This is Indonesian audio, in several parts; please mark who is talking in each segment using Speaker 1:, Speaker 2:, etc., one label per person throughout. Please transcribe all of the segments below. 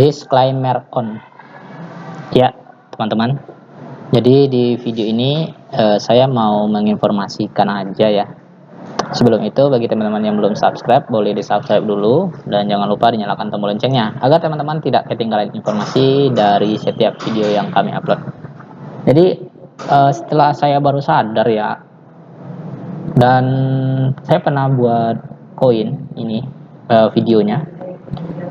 Speaker 1: Disclaimer on. Ya, teman-teman. Jadi di video ini saya mau menginformasikan aja ya. Sebelum itu, bagi teman-teman yang belum subscribe, boleh di-subscribe dulu dan jangan lupa dinyalakan tombol loncengnya agar teman-teman tidak ketinggalan informasi dari setiap video yang kami upload. Jadi setelah saya baru sadar ya, dan saya pernah buat koin ini videonya.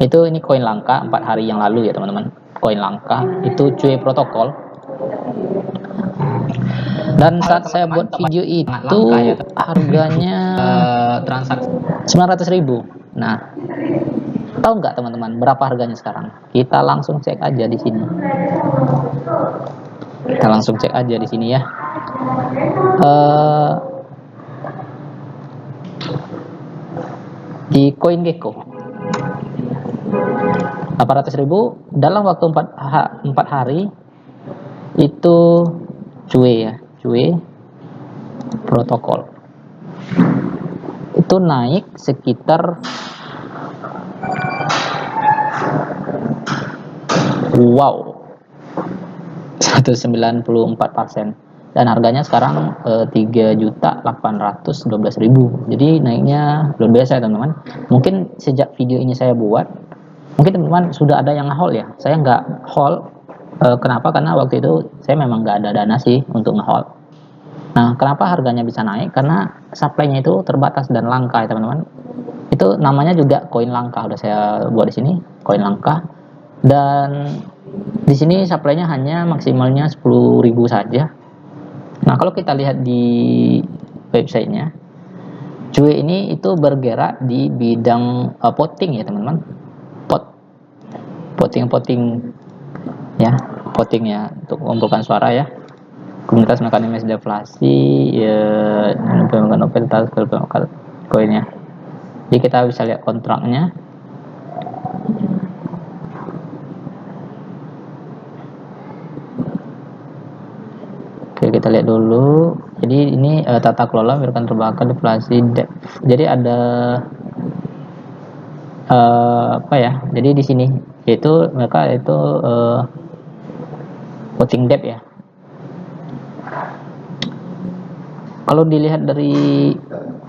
Speaker 1: Ini koin langka 4 hari yang lalu ya teman-teman. Koin langka itu cuy protokol. Dan saat saya buat video itu harganya transaksi 900.000. Nah, tahu nggak teman-teman berapa harganya sekarang? Kita langsung cek aja di sini. Kita langsung cek aja di sini ya. Di CoinGecko 800.000 dalam waktu 4 hari itu cuy protokol itu naik sekitar 194%, dan harganya sekarang 3.812.000. Jadi naiknya luar biasa ya teman-teman. Mungkin sejak video ini saya buat, mungkin teman-teman sudah ada yang nge-hold ya. Saya nggak hold. Kenapa? Karena waktu itu saya memang nggak ada dana sih untuk nge-hold. Nah, kenapa harganya bisa naik? Karena supply-nya itu terbatas dan langka ya teman-teman. Itu namanya juga koin langka. Udah saya buat di sini, koin langka. Dan di sini supply-nya hanya maksimalnya 10.000 saja. Nah, kalau kita lihat di websitenya, cuy ini itu bergerak di bidang voting ya teman-teman. Voting ya, voting ya, untuk mengumpulkan suara ya. Komunitas mekanisme deflasi ya, novel koinnya. Jadi kita bisa lihat kontraknya. Oke, kita lihat dulu. Jadi ini tata kelola memberikan terbakar deflasi depth. Jadi ada apa ya? Jadi di sini yaitu mereka itu voting depth ya. Kalau dilihat dari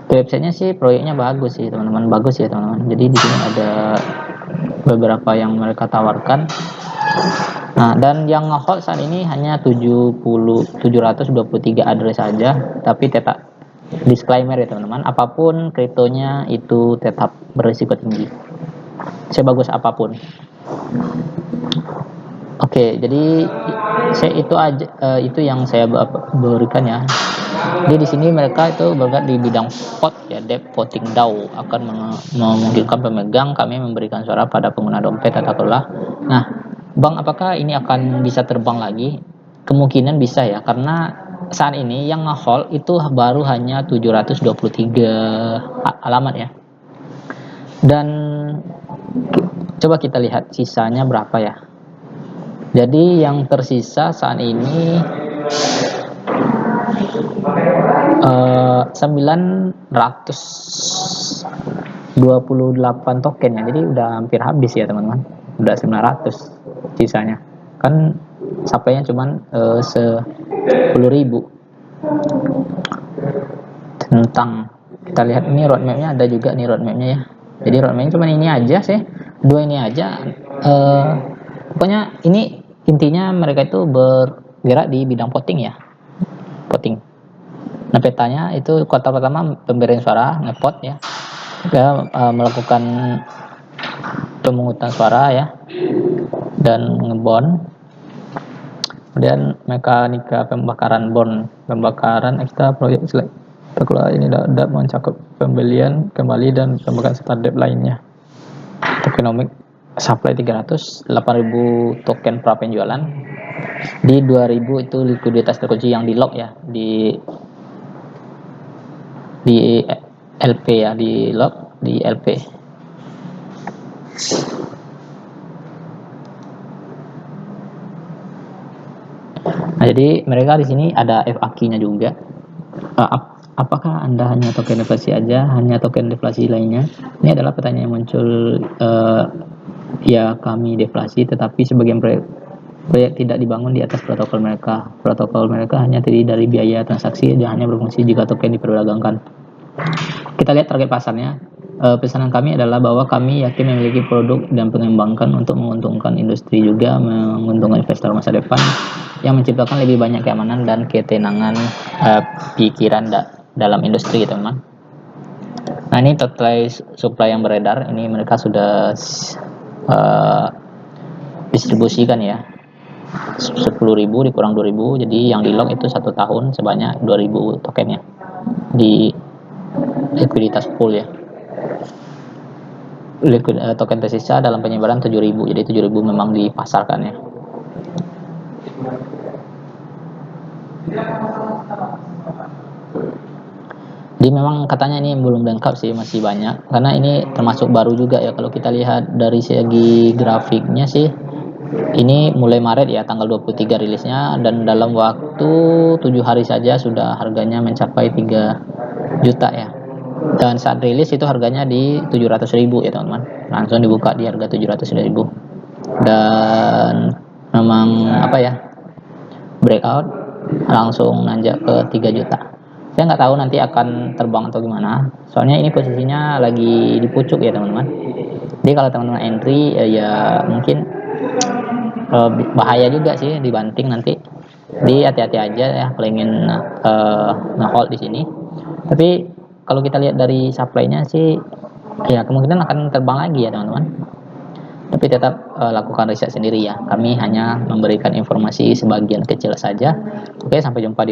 Speaker 1: websitenya sih proyeknya bagus sih teman-teman, bagus ya teman-teman. Jadi di sini ada beberapa yang mereka tawarkan. Nah, dan yang nge-hold saat ini hanya 723 address saja, tapi tetap disclaimer ya teman-teman, apapun kriptonya itu tetap berisiko tinggi, sebagus apapun. Oke, jadi saya itu aja itu yang saya berikan ya. Jadi di sini mereka itu bergerak di bidang pot ya, dep voting DAO akan memungkinkan pemegang kami memberikan suara pada pengguna dompet tata kelola. Nah, Bang, apakah ini akan bisa terbang lagi? Kemungkinan bisa ya, karena saat ini yang nge-hold itu baru hanya 723 alamat ya. Dan coba kita lihat sisanya berapa ya. Jadi yang tersisa saat ini 928 token ya. Jadi udah hampir habis ya teman-teman. Udah 900 sisanya. Kan supply-nya cuman 10.000. Tentang kita lihat ini roadmap-nya, ada juga nih roadmap-nya ya. Jadi roadmap-nya cuma ini aja sih. Dua ini aja. Pokoknya ini intinya mereka itu bergerak di bidang voting ya. Voting. Nah, petanya itu kota pertama pemberian suara, ngepot ya. Dia melakukan pemungutan suara ya, dan ngebon. Kemudian mekanika pembakaran bond, pembakaran ekstra proyek selek. Ini dapat mencakup pembelian kembali dan pembakaran serta debt lainnya. Tokenomic supply 300, 8.000 token pra penjualan. Di 2.000 itu likuiditas terkunci yang di lock ya, di LP ya, di lock di LP. Nah, jadi mereka di sini ada FAQ-nya juga. Apakah Anda hanya token deflasi aja, hanya token deflasi lainnya? Ini adalah pertanyaan yang muncul ya kami deflasi, tetapi sebagian proyek tidak dibangun di atas protokol mereka. Protokol mereka hanya terdiri dari biaya transaksi dan hanya berfungsi jika token diperdagangkan. Kita lihat target pasarnya. Pesanan kami adalah bahwa kami yakin memiliki produk dan mengembangkan untuk menguntungkan industri, juga menguntungkan investor masa depan yang menciptakan lebih banyak keamanan dan ketenangan pikiran dalam industri, teman. Nah, ini total supply yang beredar. Ini mereka sudah distribusikan ya. 10.000 dikurang 2.000, jadi yang di lock itu 1 tahun sebanyak 2.000 tokennya di likuiditas pool ya. Token tersisa dalam penyebaran 7.000, jadi 7.000 memang dipasarkan ya. Jadi memang katanya ini belum lengkap sih, masih banyak, karena ini termasuk baru juga ya. Kalau kita lihat dari segi grafiknya sih, ini mulai Maret ya, tanggal 23 rilisnya, dan dalam waktu 7 hari saja sudah harganya mencapai 3 juta ya. Dan saat rilis itu harganya di 700.000 ya teman-teman, langsung dibuka di harga 700.000, dan memang apa ya, breakout langsung nanjak ke 3 juta. Saya nggak tahu nanti akan terbang atau gimana, soalnya ini posisinya lagi di pucuk ya teman-teman. Jadi kalau teman-teman entry ya mungkin bahaya juga sih dibanting nanti. Jadi hati-hati aja ya kalau ingin nge-hold di sini. Tapi kalau kita lihat dari supply-nya sih, ya kemungkinan akan terbang lagi ya teman-teman. Tapi tetap lakukan riset sendiri ya. Kami hanya memberikan informasi sebagian kecil saja. Oke, sampai jumpa di